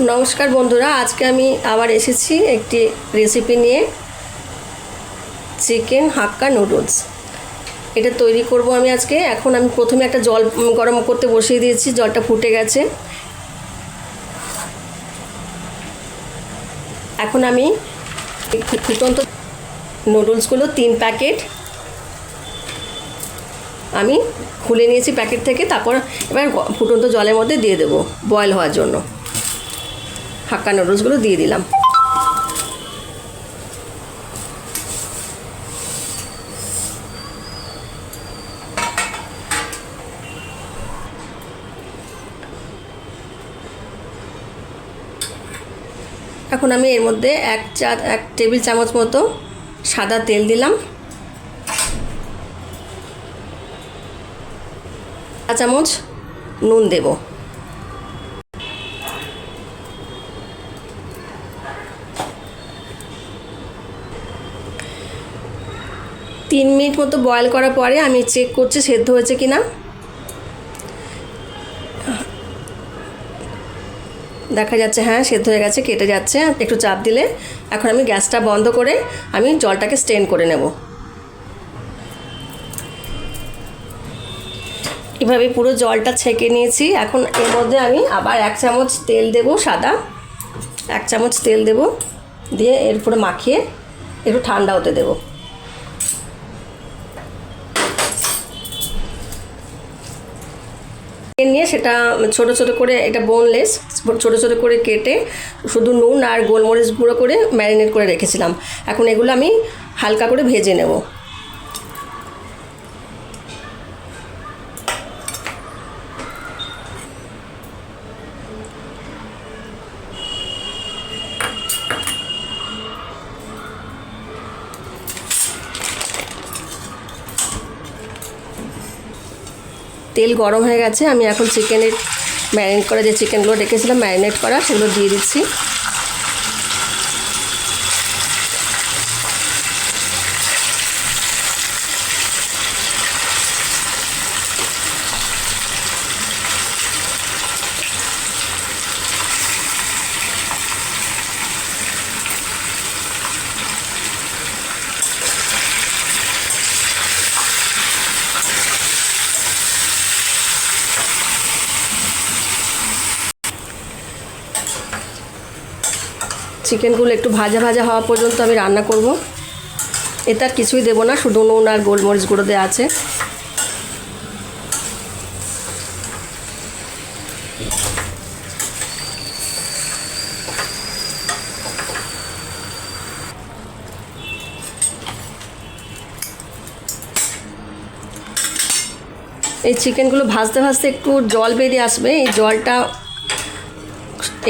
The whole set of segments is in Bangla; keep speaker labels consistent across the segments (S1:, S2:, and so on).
S1: নমস্কার বন্ধুরা, আজকে আমি আবার এসেছি একটি রেসিপি নিয়ে, চিকেন হাক্কা নুডলস। এটা তৈরি করব আমি আজকে। এখন আমি প্রথমে একটা জল গরম করতে বসিয়ে দিয়েছি, জলটা ফুটে গেছে। এখন আমি ফুটন্ত নুডলসগুলো 3 প্যাকেট আমি খুলে নিয়েছি প্যাকেট থেকে। তারপর এবার ফুটন্ত জলের মধ্যে দিয়ে দেবো বয়েল হওয়ার জন্য। হাক্কা নুডলসগুলো দিয়ে দিলাম। এখন আমি এর মধ্যে এক টেবিল চামচ মতো সাদা তেল দিলাম, 1 চামচ নুন দেব, 3 মিনিট মতো বয়েল করার পরে আমি চেক করছি সেদ্ধ হয়েছে কিনা। দেখা যাচ্ছে হ্যাঁ সেদ্ধ হয়ে গেছে, কেটে যাচ্ছে একটু চাপ দিলে। এখন আমি গ্যাসটা বন্ধ করে আমি জলটাকে স্ট্রেন করে নেব। এভাবে পুরো জলটা ছেঁকে নিয়েছি। এখন এর মধ্যে আমি আবার 1 চামচ তেল দেব, সাদা 1 চামচ তেল দেব, দিয়ে এর উপরে মাখিয়ে একটু ঠান্ডা হতে দেব। নিয়ে সেটা ছোট ছোট করে, এটা বোনলেস, ছোট ছোট করে কেটে শুধু নুন আর গোলমরিচ গুঁড়ো করে ম্যারিনেট করে রেখেছিলাম। এখন এগুলো আমি হালকা করে ভেজে নেব। তেল গরম হয়ে গেছে, আমি এখন চিকেনের ম্যারিনেট করা যে চিকেনগুলো রেখেছিলাম ম্যারিনেট করা, সেগুলো দিয়ে দিচ্ছি। চিকেনগুলো একটু ভাজা ভাজা হওয়া পর্যন্ত আমি রান্না করব। এতে আর কিছুই দেবো না, শুধু নুন আর গোলমরিচ গুঁড়ো দেওয়া আছে। এই চিকেনগুলো ভাজতে ভাজতে একটু জল বেরিয়ে আসবে। এই জলটা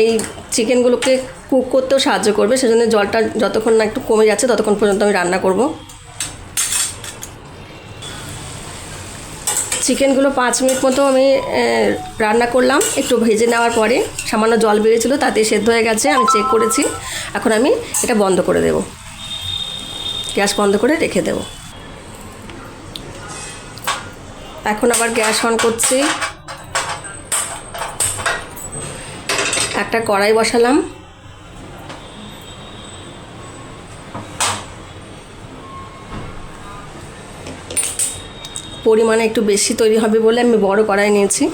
S1: এই চিকেনগুলোকে কুক করতেও সাহায্য করবে, সেজন্য জলটা যতক্ষণ না একটু কমে যাচ্ছে ততক্ষণ পর্যন্ত আমি রান্না করব। চিকেনগুলো 5 মিনিট মতো আমি রান্না করলাম। একটু ভেজে নেওয়ার পরে সামান্য জল বেরিয়েছিল, তাতে সেদ্ধ হয়ে গেছে, আমি চেক করেছি। এখন আমি এটা বন্ধ করে দেব, গ্যাস বন্ধ করে রেখে দেব। এখন আবার গ্যাস অন করছি, একটা কড়াই বসালাম। পরিমাণে একটু বেশি তৈরি হবে বলে আমি বড় কড়াই নিয়েছি।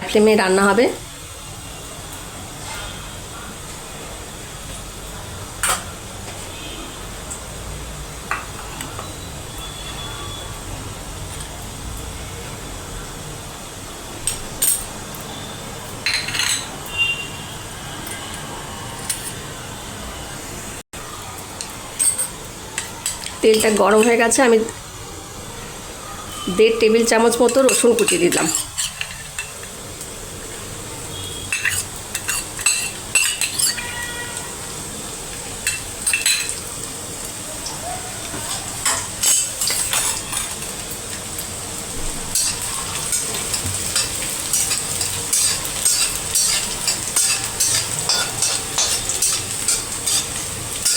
S1: ফ্লেমে রান্না হবে। তেলটা গরম হয়ে গেছে, আমি 1.5 টেবিল চামচ মতো রসুন কুচি দিলাম।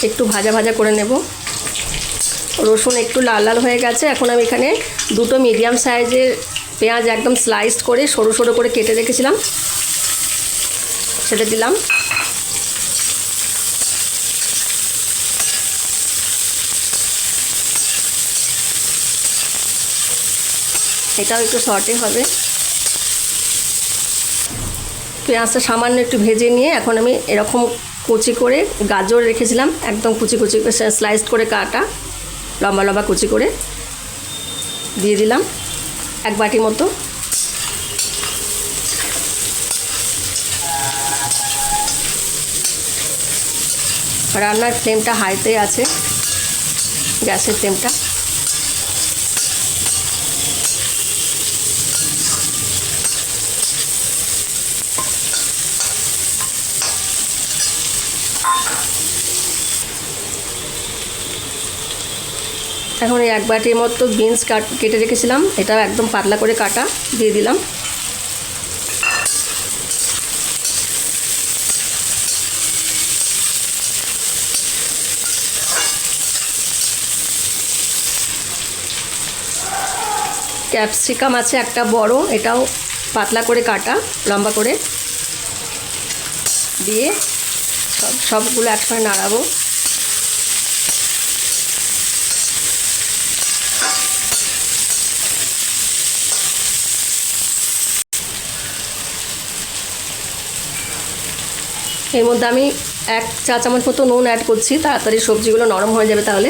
S1: একটু ভাজা ভাজা করে নেব। রসুন একটু লাল লাল হয়ে গেছে। এখন আমি এখানে দুটো মিডিয়াম সাইজের পেঁয়াজ একদম স্লাইসড করে সরু সরু করে কেটে রেখেছিলাম, সেটা দিলাম। এটাও একটু সটে হবে। পেঁয়াজটা সামান্য একটু ভেজে নিয়ে এখন আমি এরকম কুচি করে গাজর রেখেছিলাম, একদম কুচি কুচি স্লাইস করে কাটা, লম্বা লম্বা কুচি করে দিয়ে দিলাম 1 বাটি মতো। রান্নার ফ্লেমটা হাইতে আছে, গ্যাসের ফ্লেমটা। এখন এই 1 বাটির মতো বিনস কেটে রেখেছিলাম, এটাও একদম পাতলা করে কাটা, দিয়ে দিলাম। ক্যাপসিকাম আছে একটা বড়, এটাও পাতলা করে কাটা, লম্বা করে, দিয়ে সবগুলো একসঙ্গে নাড়াবো। এর মধ্যে আমি 1 চা চামচ মতো নুন অ্যাড করছি, তাড়াতাড়ি সবজিগুলো নরম হয়ে যাবে তাহলে।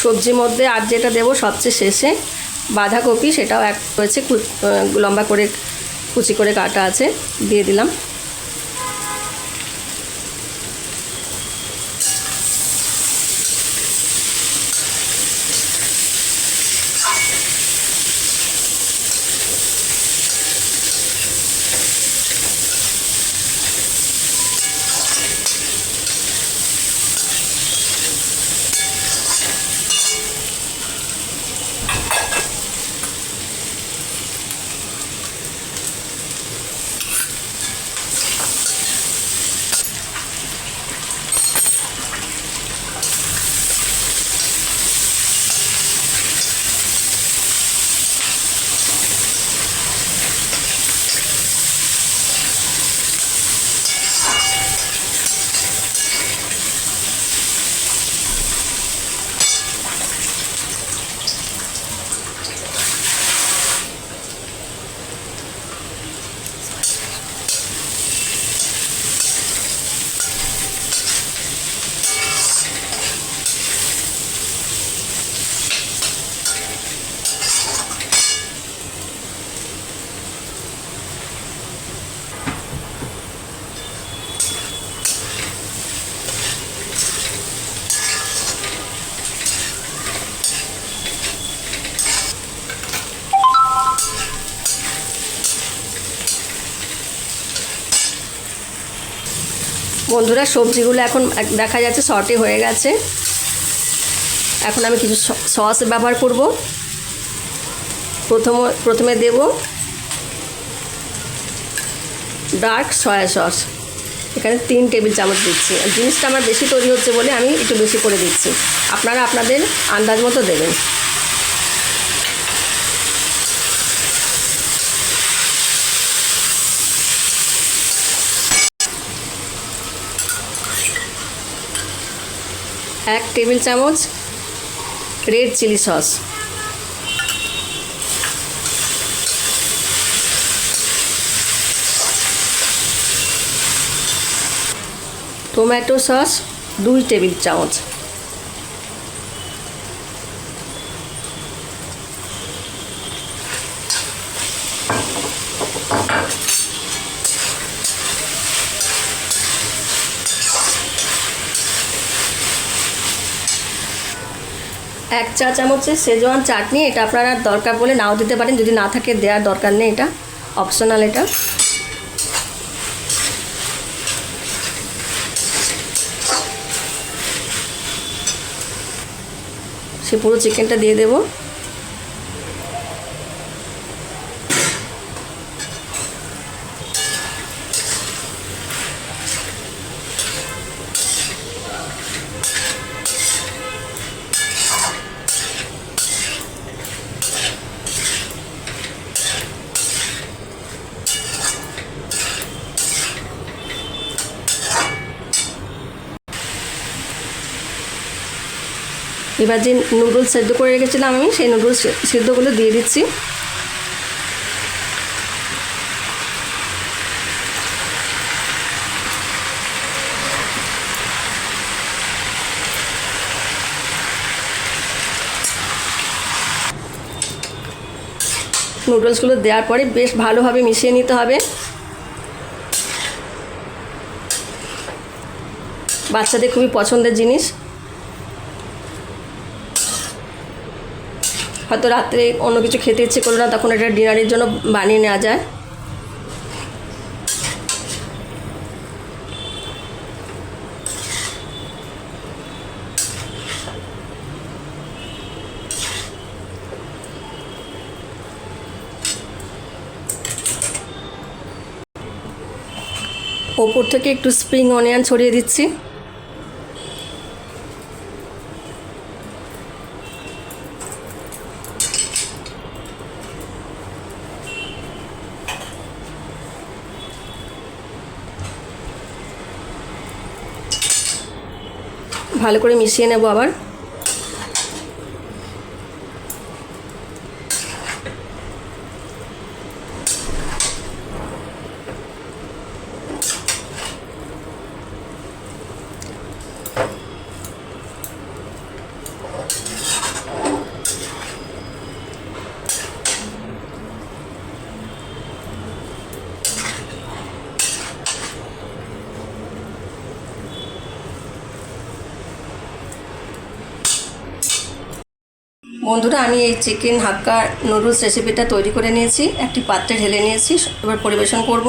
S1: সবজির মধ্যে আর যেটা দেবো সবচেয়ে শেষে বাঁধাকপি, সেটাও এক হয়েছে, লম্বা করে কুচি করে কাটা আছে, দিয়ে দিলাম। বন্ধুরা, সবজিগুলো এখন দেখা যাচ্ছে সটে হয়ে গেছে। এখন আমি কিছু সস ব্যবহার করব। প্রথমে দেব ডার্ক সয়া সস, এখানে 3 টেবিল চামচ দিচ্ছি। জিনিসটা আমার বেশি তৈরি হচ্ছে বলে আমি একটু বেশি করে দিচ্ছি, আপনারা আপনাদের আন্দাজ মতো দেবেন। এক টেবিল চামচ red chili sauce, tomato sauce 2 table চামচ, এক চা চামচের শেজওয়ান চাটনি, এটা আপনারা দরকার বলে নাও দিতে পারেন, যদি না থাকে দেওয়ার দরকার নেই, এটা অপশনাল। এটা সে পুরো চিকেনটা দিয়ে দেব। এবার যে নুডলস সেদ্ধ করে রেখেছিলাম আমি, সেই নুডলস সেদ্ধগুলো দিয়ে দিচ্ছি। নুডলসগুলো দেওয়ার পরে বেশ ভালোভাবে মিশিয়ে নিতে হবে। বাচ্চাদের খুবই পছন্দের জিনিস। হয়তো রাত্রে অন্য কিছু খেতে ইচ্ছে করলো না, তখন এটা ডিনারের জন্য বানিয়ে নেওয়া যায়। ওপর থেকে একটু স্প্রিং অনিয়ন ছড়িয়ে দিচ্ছি। ভালো করে মিশিয়ে নেব আবার। বন্ধুরা, আমি এই চিকেন হাক্কা নুডলস রেসিপিটা তৈরি করে নিয়েছি, একটি পাত্রে ঢেলে নিয়েছি। এবার পরিবেশন করব।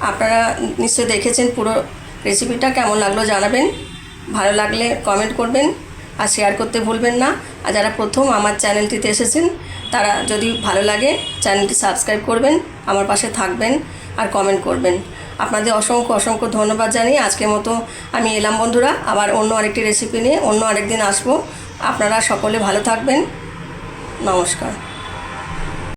S1: আপনারা নিশ্চয়ই দেখেছেন পুরো রেসিপিটা, কেমন লাগলো জানাবেন। ভালো লাগলে কমেন্ট করবেন আর শেয়ার করতে ভুলবেন না। আর যারা প্রথম আমার চ্যানেলটিতে এসেছেন তারা যদি ভালো লাগে চ্যানেলটি সাবস্ক্রাইব করবেন, আমার পাশে থাকবেন আর কমেন্ট করবেন। আপনাদের অসংখ্য অসংখ্য ধন্যবাদ জানিয়ে আজকের মতো আমি এলাম বন্ধুরা। আবার অন্য আরেকটি রেসিপি নিয়ে অন্য আরেকদিন আসবো। আপনারা সকলে ভালো থাকবেন। নমস্কার।